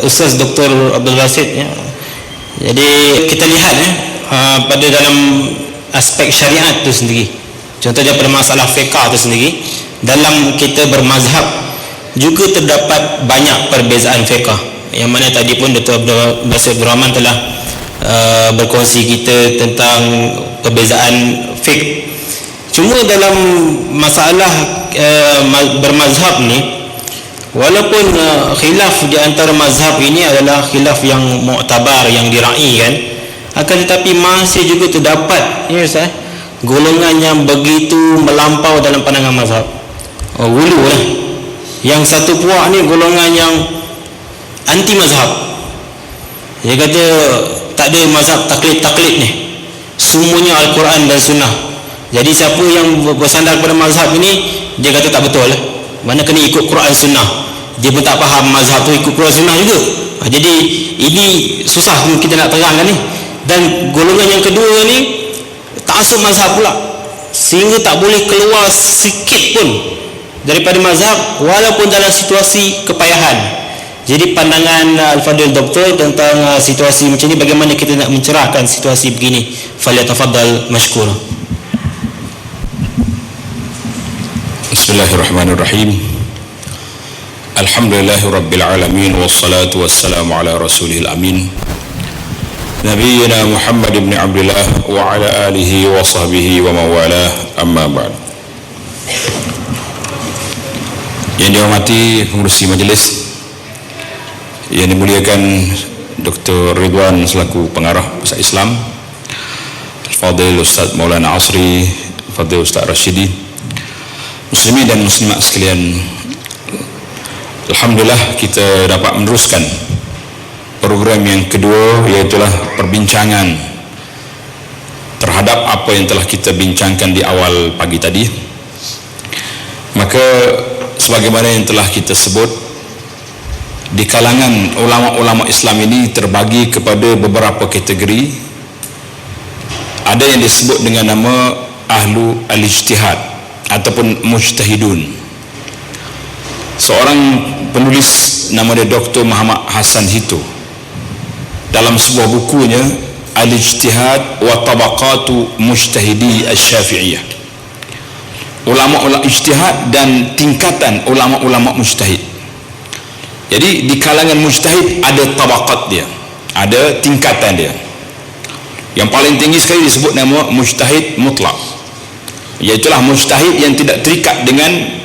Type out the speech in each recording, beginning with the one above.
Ustaz Dr. Abdul Basit ya. Jadi kita lihat pada dalam aspek syariat itu sendiri, contohnya pada masalah fiqah itu sendiri, dalam kita bermazhab juga terdapat banyak perbezaan fiqah, yang mana tadi pun Dr. Abdul Basit Abdul Rahman telah berkongsi kita tentang perbezaan fiqh. Cuma dalam masalah bermazhab ni, walaupun khilaf di antara mazhab ini adalah khilaf yang muktabar, yang diraikan, akan tetapi masih juga terdapat ya Ustaz, golongan yang begitu melampau dalam pandangan mazhab. Gulu lah. Yang satu puak ni golongan yang anti mazhab. Dia kata tak ada mazhab taklid ni, semuanya Al-Quran dan Sunnah. Jadi siapa yang bersandar kepada mazhab ini, dia kata tak betul lah, mana kena ikut Quran Sunnah. Dia pun tak faham mazhab tu ikut Quran Sunnah juga. Jadi ini susah kita nak terangkan ni. Dan golongan yang kedua ni ta'assub mazhab pula, sehingga tak boleh keluar sikit pun daripada mazhab walaupun dalam situasi kepayahan. Jadi pandangan Al-Fadil Doktor tentang situasi macam ni, bagaimana kita nak mencerahkan situasi begini? Falyatafaddal mashkura. Bismillahirrahmanirrahim. Alhamdulillahirabbil alamin, wassalatu wassalamu ala rasulihil amin, nabiyyina Muhammad ibn Abdullah wa ala alihi wa sahbihi wa mawalah, amma ba'd. Yang dihormati pengurusi majlis, yang dimuliakan Dr. Ridwan selaku pengarah Pusat Islam, Al-Fadil Ustaz Maulana Asri, Al-Fadil Ustaz Rashidi, muslimin dan muslimat sekalian, alhamdulillah kita dapat meneruskan program yang kedua, iaitulah perbincangan terhadap apa yang telah kita bincangkan di awal pagi tadi. Maka sebagaimana yang telah kita sebut, di kalangan ulama-ulama Islam ini terbagi kepada beberapa kategori. Ada yang disebut dengan nama ahlu al-ijtihad ataupun mujtahidun. Seorang penulis nama dia Dr. Muhammad Hassan Hito, dalam sebuah bukunya Al-Ijtihad wa Tabaqatu Mujtahidi Asy-Syafi'iyah, ulama-ulama ijtihad dan tingkatan ulama-ulama mujtahid. Jadi di kalangan mujtahid ada tabaqat dia, ada tingkatan dia. Yang paling tinggi sekali disebut nama mujtahid mutlak, iaitulah mujtahid yang tidak terikat dengan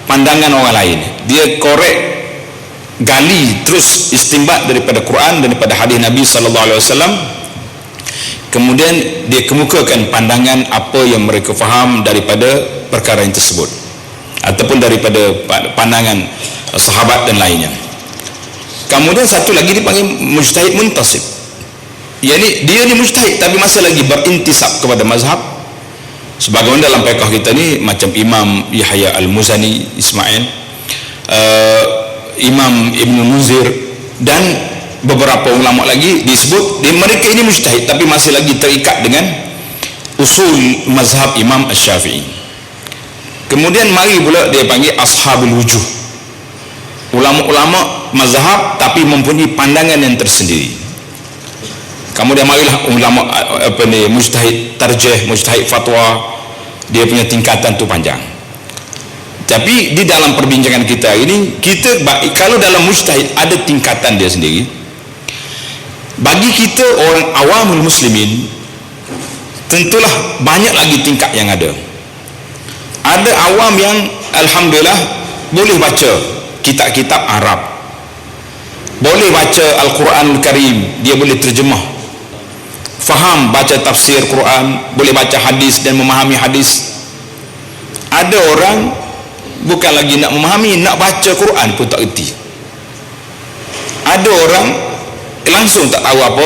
pandangan orang lain. Dia korek, gali terus istinbat daripada Quran, daripada hadis Nabi sallallahu alaihi wasallam. Kemudian dia kemukakan pandangan apa yang mereka faham daripada perkara yang tersebut, ataupun daripada pandangan sahabat dan lainnya. Kemudian satu lagi dipanggil mujtahid muntasib. Yani dia ni mujtahid tapi masih lagi berintisab kepada mazhab. Sebagaimana dalam fiqh kita ni, macam Imam Yahya Al-Muzani Ismail, Imam Ibn Munzir dan beberapa ulama lagi disebut mereka ini mujtahid tapi masih lagi terikat dengan usul mazhab Imam Asy-Syafi'i. Kemudian mari pula dia panggil ashabul wujuh, ulama-ulama mazhab tapi mempunyai pandangan yang tersendiri. Kemudian marilah ulama mujtahid tarjih, mujtahid fatwa, dia punya tingkatan tu panjang. Tapi di dalam perbincangan kita ini, kita kalau dalam mujtahid ada tingkatan dia sendiri. Bagi kita orang awamul muslimin, tentulah banyak lagi tingkat yang ada. Ada awam yang alhamdulillah boleh baca kitab-kitab Arab, boleh baca Al-Quranul Karim, dia boleh terjemah, faham baca tafsir Quran, boleh baca hadis dan memahami hadis. Ada orang bukan lagi nak memahami, nak baca Quran pun tak erti. Ada orang langsung tak tahu apa.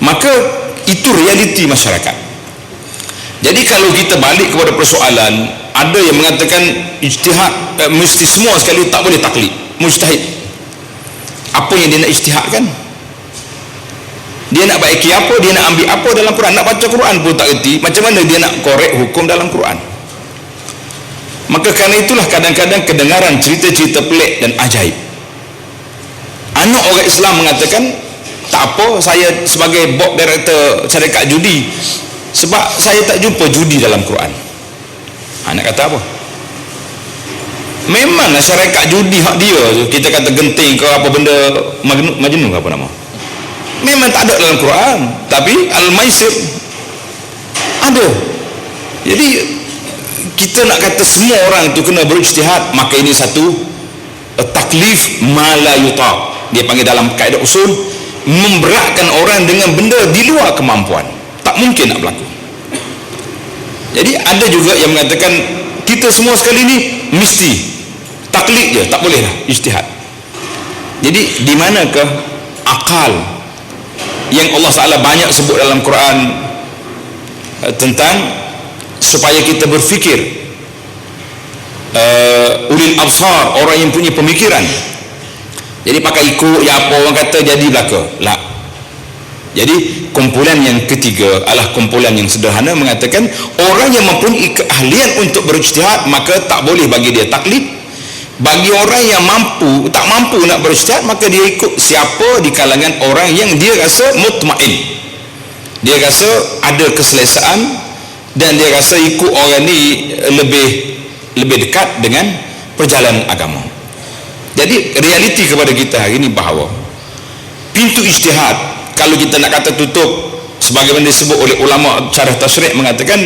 Maka itu realiti masyarakat. Jadi kalau kita balik kepada persoalan, ada yang mengatakan ijtihad mesti semua sekali, tak boleh taklid. Mujtahid, apa yang dia nak ijtihadkan? Dia nak baiki apa, dia nak ambil apa dalam Quran? Nak baca Quran pun tak erti, macam mana dia nak korek hukum dalam Quran? Maka kerana itulah kadang-kadang kedengaran cerita-cerita pelik dan ajaib. orang Islam mengatakan tak apa, saya sebagai board director syarikat judi sebab saya tak jumpa judi dalam Quran. Nak kata apa? Memanglah syarikat judi hak dia tu, kita kata genting ke apa benda majnun ke apa nama, memang tak ada dalam Quran, tapi al-maisir ada. Jadi kita nak kata semua orang itu kena berijtihad, maka ini satu taklif ma la yutaq, dia panggil dalam kaedah usul, memberatkan orang dengan benda di luar kemampuan, tak mungkin nak berlaku. Jadi ada juga yang mengatakan kita semua sekali ni mesti taklid je, tak boleh lah ijtihad. Jadi di manakah akal yang Allah Taala banyak sebut dalam Quran tentang supaya kita berfikir, ulil absar, orang yang punya pemikiran. Jadi pakai ikut ya apa orang kata jadi belaka lah. Jadi kumpulan yang ketiga adalah kumpulan yang sederhana, mengatakan orang yang mempunyai keahlian untuk berijtihad maka tak boleh bagi dia taklid. Bagi orang yang tak mampu nak berijtihad, maka dia ikut siapa di kalangan orang yang dia rasa mutmain, dia rasa ada keselesaan, dan dia rasa ikut orang ni lebih dekat dengan perjalanan agama. Jadi realiti kepada kita hari ini bahawa pintu ijtihad, kalau kita nak kata tutup, sebagaimana disebut oleh ulama syarah tasyri' mengatakan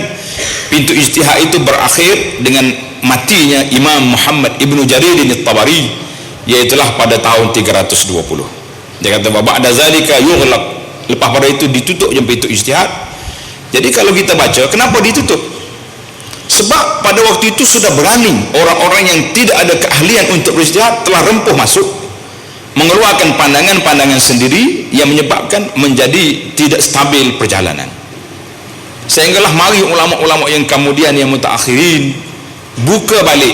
pintu ijtihad itu berakhir dengan matinya Imam Muhammad Ibnu Jarir al-Tabari, iaitulah pada tahun 320. Dia kata ba'da zalika yughlaq, lepas pada itu ditutup je pintu ijtihad. Jadi kalau kita baca kenapa ditutup, sebab pada waktu itu sudah berani orang-orang yang tidak ada keahlian untuk berijtihad telah rempuh masuk, mengeluarkan pandangan-pandangan sendiri yang menyebabkan menjadi tidak stabil perjalanan. Sehinggalah mari ulama-ulama yang kemudian yang mutaakhirin buka balik,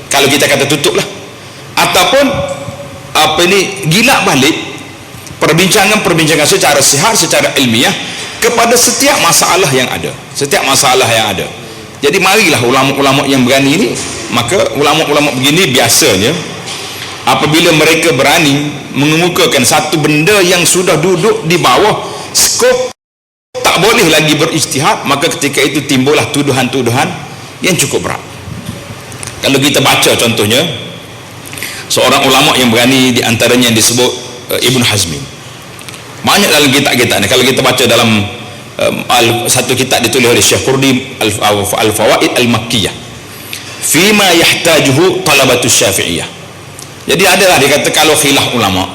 kalau kita kata tutup lah, ataupun gilak balik perbincangan-perbincangan secara sihat, secara ilmiah kepada setiap masalah yang ada, Jadi marilah ulama-ulama yang berani ini, maka ulama-ulama begini biasanya apabila mereka berani mengemukakan satu benda yang sudah duduk di bawah skop tak boleh lagi berijtihad, maka ketika itu timbullah tuduhan-tuduhan yang cukup berat. Kalau kita baca contohnya seorang ulama yang berani, di antaranya yang disebut Ibn Hazmi, banyak dalam kitab-kitab ni. Kalau kita baca dalam satu kitab ditulis oleh Syekh Qurdi, Al-Fawaid Al-Makkiyah fima yahtajuhu talabatus Syafi'iyah. Jadi adalah dia kata kalau khilaf ulama,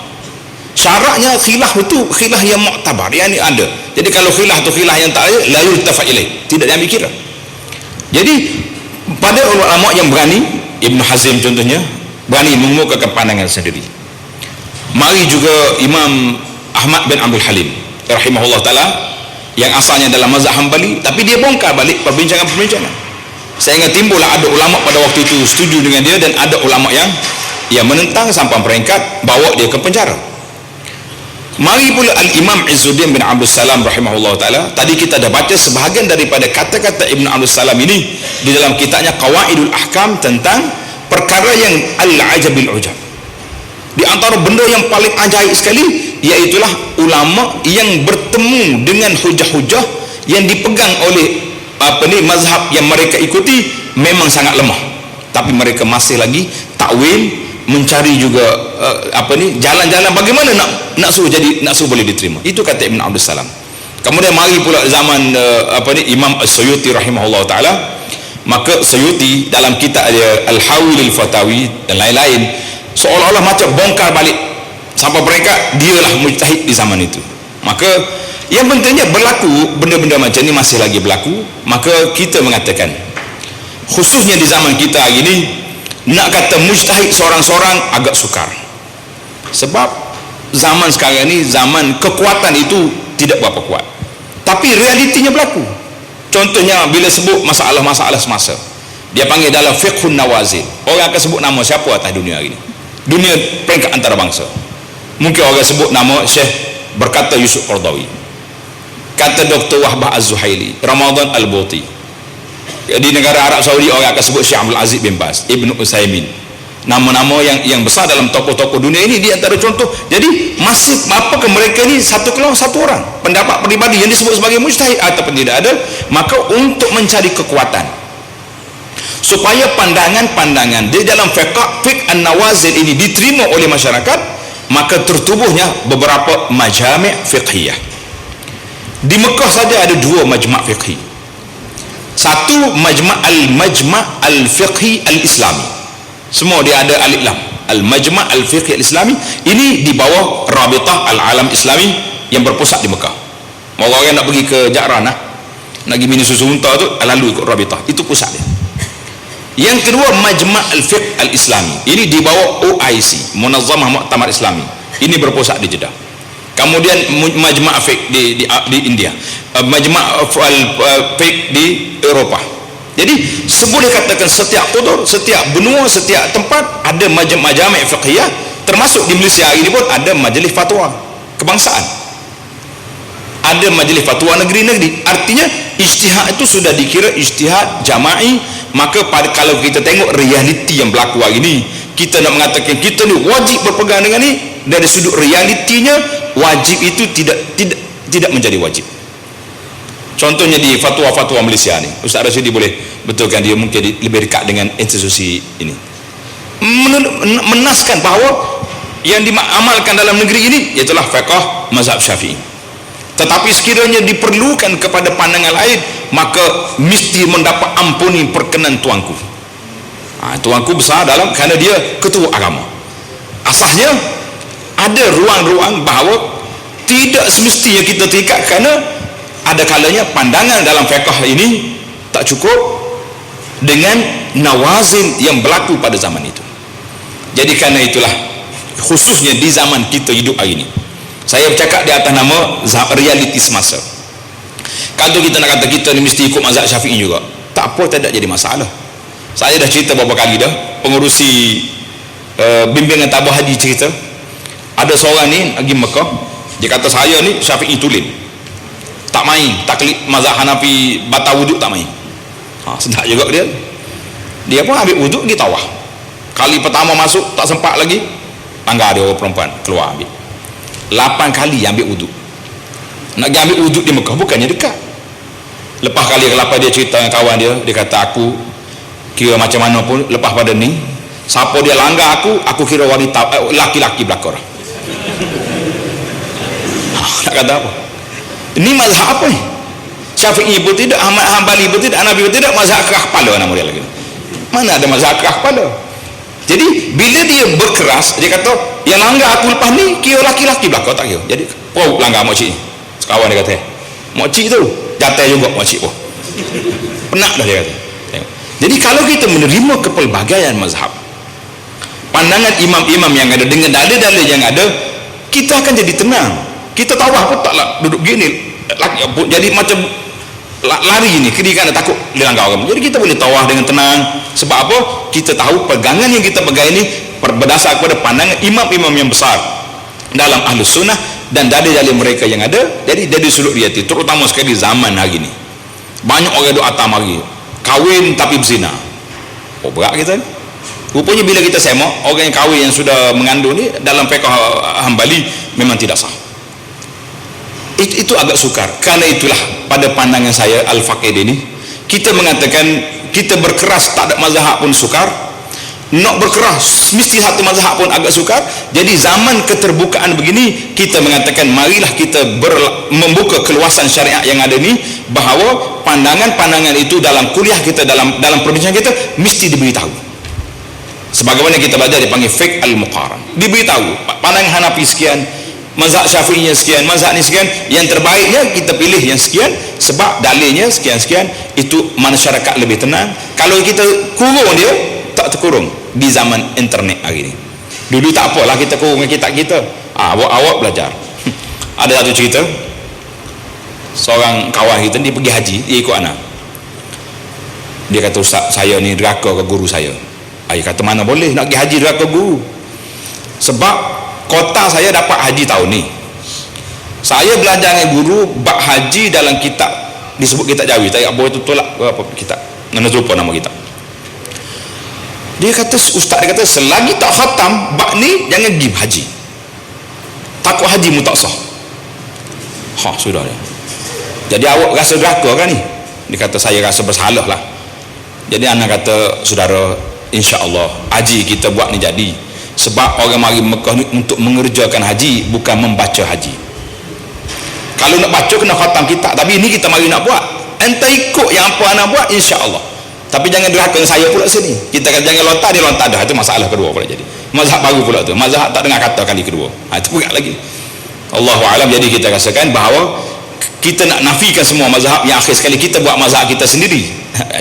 syaratnya khilaf itu khilaf yang muktabar, yang ini ada. Jadi kalau khilaf itu khilaf yang tak ada, la yultafa ilaih, tidak diambil kira. Jadi pada ulama yang berani, Ibn Hazm contohnya, berani mengemukakan pandangan sendiri. Mari juga Imam Ahmad bin Abdul Halim rahimahullah ta'ala, yang asalnya dalam mazhab Hambali, tapi dia bongkar balik perbincangan-perbincangan, sehingga timbullah ada ulama pada waktu itu setuju dengan dia, dan ada ulama yang menentang sampai peringkat bawa dia ke penjara. Mari pula Al-Imam Izzuddin bin Abdul Salam rahimahullah ta'ala, tadi kita dah baca sebahagian daripada kata-kata Ibn Abdul Salam ini di dalam kitabnya Qawaidul Ahkam, tentang perkara yang al-ajabil ujab. Di antara benda yang paling ajaib sekali, iaitulah ulama yang bertemu dengan hujah-hujah yang dipegang oleh mazhab yang mereka ikuti memang sangat lemah, tapi mereka masih lagi takwil, mencari juga jalan-jalan bagaimana nak suruh boleh diterima. Itu kata Ibn Abdul Salam. Kemudian mari pula zaman Imam As-Suyuti rahimahullah ta'ala, maka Suyuti dalam kitab dia Al-Hawil Al-Fatawi dan lain-lain, seolah-olah macam bongkar balik sampai mereka dialah mujtahid di zaman itu. Maka yang pentingnya berlaku benda-benda macam ni masih lagi berlaku, maka kita mengatakan khususnya di zaman kita hari ini, nak kata mujtahid seorang-seorang agak sukar, sebab zaman sekarang ni zaman kekuatan itu tidak berapa kuat, tapi realitinya berlaku. Contohnya bila sebut masalah-masalah semasa, dia panggil dalam fiqhun nawazil, orang akan sebut nama siapa atas dunia hari ini, dunia peringkat antarabangsa. Mungkin orang sebut nama Syekh, berkata Yusuf Qardawi, kata Dr. Wahbah Az-Zuhaili, Ramadan Al-Buti. Di negara Arab Saudi orang akan sebut Syekh Abdul Aziz bin Baz, Ibn Utsaimin, nama-nama yang besar dalam tokoh-tokoh dunia ini di antara contoh. Jadi masih apakah mereka ini satu kelompok, satu orang pendapat peribadi yang disebut sebagai mujtahid ataupun tidak ada? Maka untuk mencari kekuatan supaya pandangan-pandangan di dalam fiqh an-nawazil ini diterima oleh masyarakat, maka tertubuhnya beberapa majami' fiqhiyah. Di Mekah saja ada 2 majma' fiqhi. Satu majma' al-fiqhi al-islami, semua dia ada alif lam, al-majma' al-fiqhi al-islami. Ini di bawah Rabitah al-alam islami yang berpusat di Mekah. Orang yang nak pergi ke Ja'ranah, nak pergi minum susu unta tu, lalu ikut Rabitah, itu pusat dia. Yang kedua majma' al-fiqh al-islami, ini di bawah OIC, Munazzamah Muktamar Islami, ini berpusat di Jeddah. Kemudian majma' fiqh di India, majma' fiqh di Eropah. Jadi boleh katakan setiap kutur, setiap benua, setiap tempat ada majma' fiqhiyah. Termasuk di Malaysia hari ini pun ada majlis fatwa kebangsaan, ada majlis fatwa negeri-negeri. Artinya ijtihad itu sudah dikira ijtihad jama'i. Maka kalau kita tengok realiti yang berlaku hari ini, kita nak mengatakan kita ni wajib berpegang dengan ni, dari sudut realitinya wajib itu tidak menjadi wajib. Contohnya di fatwa-fatwa Malaysia ni, Ustaz Rashidi boleh betulkan, dia mungkin lebih dekat dengan institusi ini, menaskan bahawa yang diamalkan dalam negeri ini ialah fiqh mazhab Syafi'i. Tetapi sekiranya diperlukan kepada pandangan lain, maka mesti mendapat ampuni perkenan tuanku. Tuanku besar dalam, kerana dia ketua agama. Asasnya ada ruang-ruang bahawa tidak semestinya kita terikat, kerana ada kalanya pandangan dalam fiqh ini tak cukup dengan nawazin yang berlaku pada zaman itu. Jadi kerana itulah, khususnya di zaman kita hidup hari ini, saya bercakap di atas nama realiti semasa. Kalau kita nak kata kita ni mesti ikut mazhab Syafi'i juga, tak apa, tidak jadi masalah. Saya dah cerita beberapa kali dah, pengurusi bimbingan tabah haji cerita, ada seorang ni pergi Mekah, dia kata saya ni Syafi'i tulen, tak main taklid mazhab Hanafi batal wuduk, tak main. Sedap juga dia pun ambil wuduk, dia tawah. Kali pertama masuk tak sempat lagi, tangga dia orang perempuan keluar ambil. 8 kali ambil wuduk. Nak pergi ambil wuduk di Mekah bukannya dekat. Lepas kali ke-8 dia cerita dengan kawan dia, dia kata aku kira macam mana pun lepas pada ni, siapa dia langgar aku kira wanita, laki-laki belakang. Nak kata apa? Ini mazhab apa ni? Syafi'i pun tidak, Ahmad Hanbali pun tidak, Hanafi pun tidak, mazhab kerah kepala nama dia lagi. Mana ada mazhab kerah kepala? Jadi bila dia berkeras, dia kata yang langgar aku lepas ni kira laki-laki belakang, tak kira. Jadi langgar makcik ni. Sekawan dia kata, makcik tu jatuh juga makcik pun. Penat dah dia kata. Tengok. Jadi kalau kita menerima kepelbagaian mazhab, pandangan imam-imam yang ada dengan dalil-dalil yang ada, kita akan jadi tenang. Kita tawah pun taklah duduk gini, jadi macam lari ni, kiri kanan takut dilanggar orang. Jadi kita boleh tawah dengan tenang. Sebab apa? Kita tahu pegangan yang kita pegang ini berdasar kepada pandangan imam-imam yang besar dalam Ahlus Sunnah dan dalil-dalil mereka yang ada. Jadi dari sudut realiti, terutama sekali zaman hari ini, banyak orang duk atam hari kahwin tapi berzina. Berat kita ni. Rupanya bila kita semak, orang yang kahwin yang sudah mengandung ni dalam fiqh Hanbali memang tidak sah. Itu agak sukar. Kerana itulah pada pandangan saya Al-Faqih ini, kita mengatakan kita berkeras tak ada mazhab pun sukar, nak berkeras mesti satu mazhab pun agak sukar. Jadi zaman keterbukaan begini, kita mengatakan marilah kita membuka keluasan syariat yang ada ni, bahawa pandangan-pandangan itu dalam kuliah kita, dalam perbincangan kita mesti diberitahu. Sebagaimana kita belajar dipanggil fiqh al-muqaran, diberitahu pandangan Hanafi sekian, mazhab Syafi'inya sekian, mazhab ni sekian, yang terbaiknya kita pilih yang sekian sebab dalilnya sekian-sekian. Itu masyarakat lebih tenang. Kalau kita kurung dia, tak terkurung di zaman internet hari ini. Dulu tak apalah kita kurung kitab kita, awak belajar. Ada satu cerita, seorang kawan kita dia pergi haji, dia ikut anak. Dia kata, Ustaz, saya ni deraka ke guru saya. Saya kata, mana boleh nak pergi haji deraka guru, sebab kota saya dapat haji tahun ni. Saya belajar dengan guru bab haji dalam kitab, disebut kitab Jawi, tak apa itu tolak apa kitab, mana lupa nama kitab. Dia kata, ustaz dia kata, selagi tak khatam bab ni jangan pergi haji, takut haji mu tak sah. Sudah dia. Jadi awak rasa deraka kan ni? Dia kata, saya rasa bersalah lah. Jadi anak kata, saudara, insya-Allah haji kita buat ni jadi. Sebab orang mari Mekah ni untuk mengerjakan haji, bukan membaca haji. Kalau nak baca kena khatam kitab, tapi ini kita mari nak buat. Ente ikut yang apa anak buat, insya-Allah. Tapi jangan derhaka saya pula sini. Kita kata jangan lontar, dia lontar dah. Itu masalah kedua pula jadi. Mazhab baru pula tu. Mazhab tak dengar kata kali kedua. Itu berat lagi. Allahu a'lam. Jadi kita rasakan bahawa kita nak nafikan semua mazhab, yang akhir sekali kita buat mazhab kita sendiri.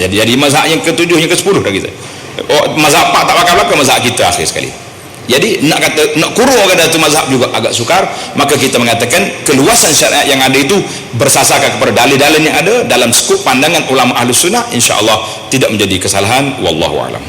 Jadi mazhab yang ke-7, yang ke-10 dah kita. Mazhab 4 tak bakal belakang mazhab kita akhir sekali. Jadi nak kata nak kurungkan satu mazhab juga agak sukar. Maka kita mengatakan keluasan syariat yang ada itu bersasarkan kepada dalil-dalil yang ada dalam skup pandangan ulama Ahlus Sunnah, insya-Allah tidak menjadi kesalahan. Wallahu a'lam.